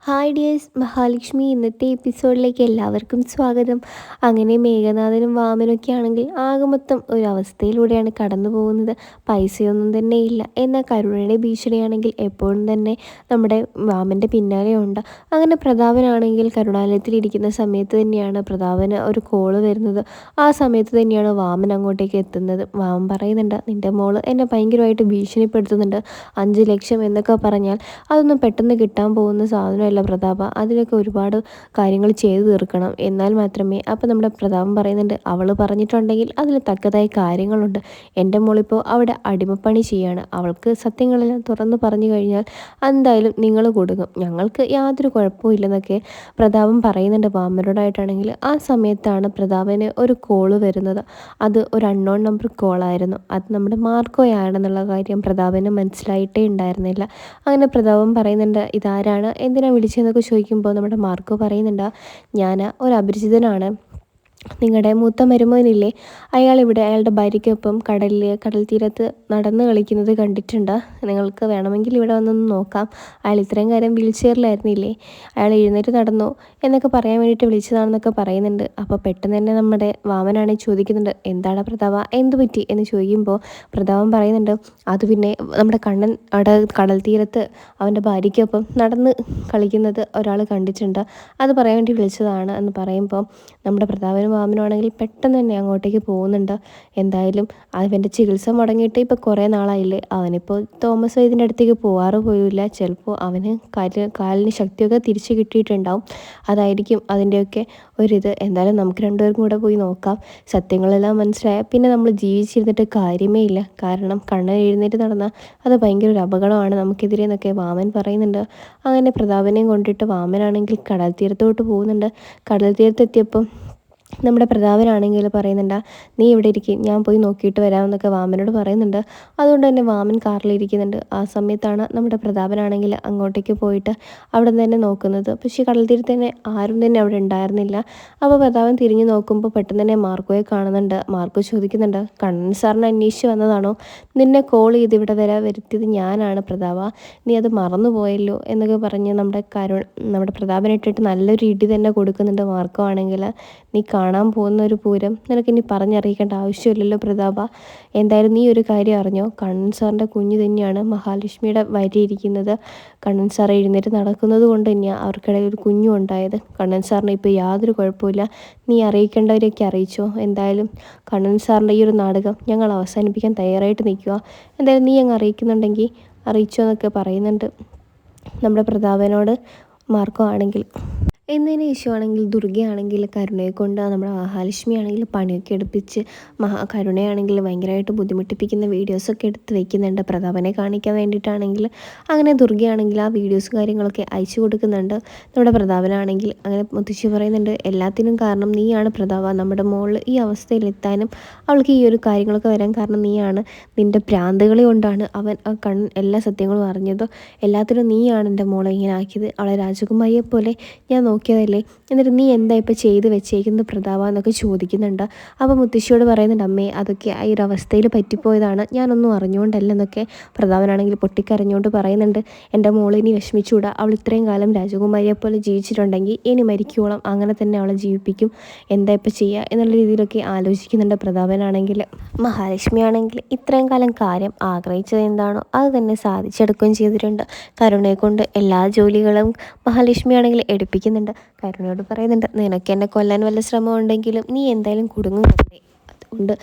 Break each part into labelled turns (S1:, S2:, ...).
S1: Hi dears, Mahalakshmi ഇന്നത്തെ എപ്പിസോഡിലേക്ക് എല്ലാവർക്കും സ്വാഗതം. അങ്ങനെ മേഘനാഥനും വാമനൊക്കെ ആണെങ്കിൽ ആകെ മൊത്തം ഒരു അവസ്ഥയിലൂടെയാണ് കടന്നു പോകുന്നത്. പൈസയൊന്നും തന്നെ ഇല്ല. എന്നാൽ കരുണയുടെ ഭീഷണിയാണെങ്കിൽ എപ്പോഴും തന്നെ നമ്മുടെ വാമൻ്റെ പിന്നാലെയുണ്ട്. അങ്ങനെ പ്രതാപനാണെങ്കിൽ കരുണാലയത്തിലിരിക്കുന്ന സമയത്ത് തന്നെയാണ് പ്രതാപന് ഒരു കോള് വരുന്നത്. ആ സമയത്ത് തന്നെയാണ് വാമൻ അങ്ങോട്ടേക്ക് എത്തുന്നത്. വാമൻ പറയുന്നുണ്ട്, നിൻ്റെ മോള് എന്നെ ഭയങ്കരമായിട്ട് ഭീഷണിപ്പെടുത്തുന്നുണ്ട്. 5 ലക്ഷം എന്നൊക്കെ പറഞ്ഞാൽ അതൊന്നും പെട്ടെന്ന് കിട്ടാൻ പോകുന്ന സാധനം പ്രതാപ, അതിനൊക്കെ ഒരുപാട് കാര്യങ്ങൾ ചെയ്തു തീർക്കണം. എന്നാൽ മാത്രമേ അപ്പം നമ്മുടെ പ്രതാപം പറയുന്നുണ്ട്, അവൾ പറഞ്ഞിട്ടുണ്ടെങ്കിൽ അതിൽ തക്കതായ കാര്യങ്ങളുണ്ട്. എൻ്റെ മോളിപ്പോൾ അവിടെ അടിമപ്പണി ചെയ്യാണ്. അവൾക്ക് സത്യങ്ങളെല്ലാം തുറന്നു പറഞ്ഞു കഴിഞ്ഞാൽ എന്തായാലും നിങ്ങൾ കൊടുക്കും, ഞങ്ങൾക്ക് യാതൊരു കുഴപ്പവും ഇല്ലെന്നൊക്കെ പ്രതാപം പറയുന്നുണ്ട് വാമനോടായിട്ടാണെങ്കിൽ. ആ സമയത്താണ് പ്രതാപന് ഒരു കോള് വരുന്നത്. അത് ഒരു അൺനോൺ നമ്പർ കോളായിരുന്നു. അത് നമ്മുടെ മാർക്കോയാണെന്നുള്ള കാര്യം പ്രതാപന് മനസ്സിലായിട്ടേ ഉണ്ടായിരുന്നില്ല. അങ്ങനെ പ്രതാപം പറയുന്നുണ്ട്, ഇതാരാണ്, എന്തിനാ വിളിച്ചതെന്നൊക്കെ ചോദിക്കുമ്പോൾ നമ്മുടെ മാർക്കോ പറയുന്നുണ്ട്, ഞാൻ ഒരു അപരിചിതനാണ്. നിങ്ങളുടെ മൂത്ത മരുമകനില്ലേ, അയാളിവിടെ അയാളുടെ ഭാര്യയ്ക്കൊപ്പം കടൽ തീരത്ത് നടന്ന് കളിക്കുന്നത് കണ്ടിട്ടുണ്ട്. നിങ്ങൾക്ക് വേണമെങ്കിൽ ഇവിടെ വന്നൊന്ന് നോക്കാം. അയാൾ ഇത്രയും കാര്യം വീൽ ചെയറിലായിരുന്നില്ലേ, അയാൾ എഴുന്നേറ്റ് നടന്നു എന്നൊക്കെ പറയാൻ വേണ്ടിയിട്ട് വിളിച്ചതാണെന്നൊക്കെ പറയുന്നുണ്ട്. അപ്പോൾ പെട്ടെന്ന് തന്നെ നമ്മുടെ വാമനാണെങ്കിൽ ചോദിക്കുന്നുണ്ട്, എന്താണ് പ്രതാപ, എന്തു പറ്റി എന്ന് ചോദിക്കുമ്പോൾ പ്രതാപം പറയുന്നുണ്ട്, അത് പിന്നെ നമ്മുടെ കണ്ണൻ അവിടെ കടൽ തീരത്ത് അവൻ്റെ ഭാര്യയ്ക്കൊപ്പം നടന്ന് കളിക്കുന്നത് ഒരാൾ കണ്ടിട്ടുണ്ട്, അത് പറയാൻ വേണ്ടി വിളിച്ചതാണ് എന്ന് പറയുമ്പോൾ നമ്മുടെ പ്രതാപനും വാമനാണെങ്കിൽ പെട്ടെന്ന് തന്നെ അങ്ങോട്ടേക്ക് പോകുന്നുണ്ട്. എന്തായാലും അവൻ്റെ ചികിത്സ മുടങ്ങിയിട്ട് ഇപ്പോൾ കുറേ നാളായില്ലേ, അവനിപ്പോൾ തോമസ് വൈദ്യൻ്റെ അടുത്തേക്ക് പോകാറ് പോയില്ല. ചിലപ്പോൾ അവന് കാലിന് ശക്തിയൊക്കെ തിരിച്ചു കിട്ടിയിട്ടുണ്ടാവും, അതായിരിക്കും അതിൻ്റെയൊക്കെ ഒരിത്. എന്തായാലും നമുക്ക് രണ്ടുപേർക്കും കൂടെ പോയി നോക്കാം. സത്യങ്ങളെല്ലാം മനസ്സിലായാൽ പിന്നെ നമ്മൾ ജീവിച്ചിരുന്നിട്ട് കാര്യമേ ഇല്ല. കാരണം കണ്ണൻ എഴുന്നേറ്റ് നടന്നാൽ അത് ഭയങ്കര ഒരു അപകടമാണ് നമുക്കെതിരെ എന്നൊക്കെ വാമൻ പറയുന്നുണ്ട്. അങ്ങനെ പ്രതാപനെയും കൊണ്ടിട്ട് വാമനാണെങ്കിൽ കടൽ തീരത്തോട്ട് പോകുന്നുണ്ട്. കടൽ തീരത്തെത്തിയപ്പം നമ്മുടെ പ്രതാപനാണെങ്കിൽ പറയുന്നുണ്ട്, നീ ഇവിടെ ഇരിക്കും, ഞാൻ പോയി നോക്കിയിട്ട് വരാമെന്നൊക്കെ വാമനോട് പറയുന്നുണ്ട്. അതുകൊണ്ട് തന്നെ വാമൻ കാറിലിരിക്കുന്നുണ്ട്. ആ സമയത്താണ് നമ്മുടെ പ്രതാപനാണെങ്കിൽ അങ്ങോട്ടേക്ക് പോയിട്ട് അവിടെ തന്നെ നോക്കുന്നത്. പക്ഷേ കടൽ തീരത്ത് തന്നെ ആരും തന്നെ അവിടെ ഉണ്ടായിരുന്നില്ല. അപ്പോൾ പ്രതാപൻ തിരിഞ്ഞു നോക്കുമ്പോൾ പെട്ടെന്ന് തന്നെ മാർക്കോയെ കാണുന്നുണ്ട്. മാർക്കോ ചോദിക്കുന്നുണ്ട്, കണ്ണൻ സാറിനെ അന്വേഷിച്ച് വന്നതാണോ? നിന്നെ കോൾ ചെയ്ത് ഇവിടെ വരെ വരുത്തിയത് ഞാനാണ് പ്രതാപ, നീ അത് മറന്നുപോയല്ലോ എന്നൊക്കെ പറഞ്ഞ് നമ്മുടെ പ്രതാപനിട്ടിട്ട് നല്ലൊരു ഇടി തന്നെ കൊടുക്കുന്നുണ്ട് മാർക്കോ ആണെങ്കിൽ. നീ കാണാൻ പോകുന്ന ഒരു പൂരം നിനക്കിനി പറഞ്ഞറിയിക്കേണ്ട ആവശ്യമില്ലല്ലോ പ്രതാപ. എന്തായാലും നീ ഒരു കാര്യം അറിഞ്ഞോ, കണ്ണൻ സാറിൻ്റെ കുഞ്ഞ് തന്നെയാണ് മഹാലക്ഷ്മിയുടെ വരിയിരിക്കുന്നത്. കണ്ണൻ സാർ എഴുന്നേറ്റ് നടക്കുന്നത് കൊണ്ട് തന്നെയാണ് അവർക്കിടയിൽ ഒരു കുഞ്ഞും ഉണ്ടായത്. കണ്ണൻ സാറിന് ഇപ്പോൾ യാതൊരു കുഴപ്പമില്ല, നീ അറിയിക്കേണ്ടവരെയൊക്കെ അറിയിച്ചോ. എന്തായാലും കണ്ണൻ സാറിൻ്റെ ഈ ഒരു നാടകം ഞങ്ങൾ അവസാനിപ്പിക്കാൻ തയ്യാറായിട്ട് നിൽക്കുക. എന്തായാലും നീ അങ്ങ് അറിയിക്കുന്നുണ്ടെങ്കിൽ അറിയിച്ചോ എന്നൊക്കെ പറയുന്നുണ്ട് നമ്മുടെ പ്രതാപനോട് മാർക്കോ ആണെങ്കിൽ. എന്നതിന് ശേഷമാണെങ്കിൽ ദുർഗയാണെങ്കിൽ കരുണയെ കൊണ്ട് നമ്മുടെ മഹാലക്ഷ്മി ആണെങ്കിൽ പണിയൊക്കെ എടുപ്പിച്ച് കരുണയാണെങ്കിൽ ഭയങ്കരമായിട്ട് ബുദ്ധിമുട്ടിപ്പിക്കുന്ന വീഡിയോസൊക്കെ എടുത്ത് വയ്ക്കുന്നുണ്ട് പ്രതാപനെ കാണിക്കാൻ വേണ്ടിയിട്ടാണെങ്കിൽ. അങ്ങനെ ദുർഗയാണെങ്കിൽ ആ വീഡിയോസും കാര്യങ്ങളൊക്കെ അയച്ചു കൊടുക്കുന്നുണ്ട്. നമ്മുടെ പ്രതാപനാണെങ്കിൽ അങ്ങനെ മുത്തശ്ശി പറയുന്നുണ്ട്, എല്ലാത്തിനും കാരണം നീയാണ് പ്രതാപ, നമ്മുടെ മോളിൽ ഈ അവസ്ഥയിലെത്താനും അവൾക്ക് ഈ ഒരു കാര്യങ്ങളൊക്കെ വരാൻ കാരണം നീയാണ്. നിൻ്റെ ഭ്രാന്തുകളി കൊണ്ടാണ് അവൻ എല്ലാ സത്യങ്ങളും അറിഞ്ഞത്. എല്ലാത്തിനും നീയാണ് എൻ്റെ മോളെ ഇങ്ങനെ ആക്കിയത്. അവളെ രാജകുമാരിയെ പോലെ ഞാൻ നോക്കിയതല്ലേ, എന്നിട്ട് നീ എന്താ ഇപ്പോൾ ചെയ്ത് വെച്ചേക്കുന്നത് പ്രതാപ എന്നൊക്കെ ചോദിക്കുന്നുണ്ട്. അപ്പോൾ മുത്തശ്ശിയോട് പറയുന്നുണ്ട്, അമ്മേ അതൊക്കെ ഈ ഒരു അവസ്ഥയിൽ പറ്റിപ്പോയതാണ്, ഞാനൊന്നും അറിഞ്ഞുകൊണ്ടല്ലെന്നൊക്കെ പ്രതാപനാണെങ്കിൽ പൊട്ടിക്കരഞ്ഞുകൊണ്ട് പറയുന്നുണ്ട്. എൻ്റെ മോൾ ഇനി വിഷമിച്ചുകൂടാ, അവൾ ഇത്രയും കാലം രാജകുമാരിയെ പോലെ ജീവിച്ചിട്ടുണ്ടെങ്കിൽ ഇനി മരിക്കോളം അങ്ങനെ തന്നെ അവളെ ജീവിപ്പിക്കും, എന്താ ഇപ്പോൾ ചെയ്യുക എന്നുള്ള രീതിയിലൊക്കെ ആലോചിക്കുന്നുണ്ട് പ്രതാപനാണെങ്കിൽ. മഹാലക്ഷ്മി ആണെങ്കിൽ ഇത്രയും കാലം കാര്യം ആഗ്രഹിച്ചത് എന്താണോ അത് തന്നെ സാധിച്ചെടുക്കുകയും ചെയ്തിട്ടുണ്ട്. കരുണയെ കൊണ്ട് എല്ലാ ജോലികളും മഹാലക്ഷ്മി ആണെങ്കിൽ എടുപ്പിക്കുന്നുണ്ട്. കരുണയോട് പറയുന്നുണ്ട്, നിനക്ക് എന്നെ കൊല്ലാൻ വല്ല ശ്രമം ഉണ്ടെങ്കിലും നീ എന്തായാലും കുടുങ്ങുന്നുണ്ടേ, അതുകൊണ്ട്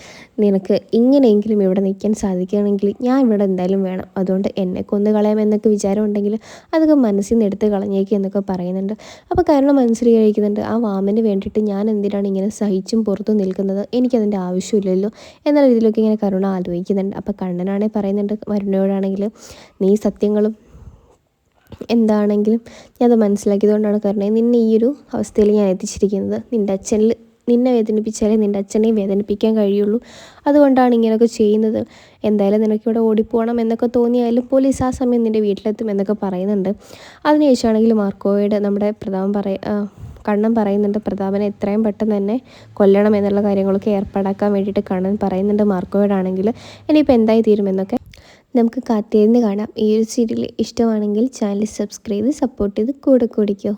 S1: നിനക്ക് ഇങ്ങനെയെങ്കിലും ഇവിടെ നിൽക്കാൻ സാധിക്കുകയാണെങ്കിൽ ഞാൻ ഇവിടെ എന്തായാലും വേണം, അതുകൊണ്ട് എന്നെ കൊന്നു കളയാമെന്നൊക്കെ വിചാരം ഉണ്ടെങ്കിൽ അതൊക്കെ മനസ്സിൽ നിന്ന് എടുത്ത് കളഞ്ഞേക്ക് എന്നൊക്കെ പറയുന്നുണ്ട്. അപ്പോൾ കരുണ മനസ്സിൽ കഴിക്കുന്നുണ്ട്, ആ വാമന് വേണ്ടിയിട്ട് ഞാൻ എന്തിനാണ് ഇങ്ങനെ സഹിച്ചും പുറത്തു നിൽക്കുന്നത്, എനിക്കതിൻ്റെ ആവശ്യമില്ലല്ലോ എന്നുള്ള രീതിയിലൊക്കെ ഇങ്ങനെ കരുണ ആലോചിക്കുന്നുണ്ട്. അപ്പോൾ കണ്ണനാണെങ്കിൽ പറയുന്നുണ്ട് കരുണയോടാണെങ്കിൽ, നീ സത്യങ്ങളും എന്താണെങ്കിലും ഞാനത് മനസ്സിലാക്കിയതുകൊണ്ടാണ് കരുണേ നിന്നെ ഈ ഒരു അവസ്ഥയിൽ ഞാൻ എത്തിച്ചിരിക്കുന്നത്. നിന്നെ വേദനിപ്പിച്ചാലേ നിൻ്റെ അച്ഛനെയും വേദനിപ്പിക്കാൻ കഴിയുള്ളൂ, അതുകൊണ്ടാണ് ഇങ്ങനെയൊക്കെ ചെയ്യുന്നത്. എന്തായാലും നിനക്കിവിടെ ഓടിപ്പോകണം എന്നൊക്കെ തോന്നിയാലും പോലീസ് ആ സമയം നിൻ്റെ വീട്ടിലെത്തും എന്നൊക്കെ പറയുന്നുണ്ട്. അതിനുശേഷമാണെങ്കിൽ മാർക്കോയുടെ നമ്മുടെ കണ്ണൻ പറയുന്നുണ്ട് പ്രതാപനെ എത്രയും പെട്ടെന്ന് തന്നെ കൊല്ലണം എന്നുള്ള കാര്യങ്ങളൊക്കെ ഏർപ്പാടാക്കാൻ വേണ്ടിയിട്ട് കണ്ണൻ പറയുന്നുണ്ട് മാർക്കോയോടാണെങ്കിൽ. ഇനിയിപ്പോൾ എന്തായി തീരുമെന്നൊക്കെ നമുക്ക് കാത്തിരുന്ന് കാണാം. ഈ ഒരു സീരിയൽ ഇഷ്ടമാണെങ്കിൽ ചാനൽ സബ്സ്ക്രൈബ് ചെയ്ത് സപ്പോർട്ട് ചെയ്ത് കൂടെ കൂടിക്കോ.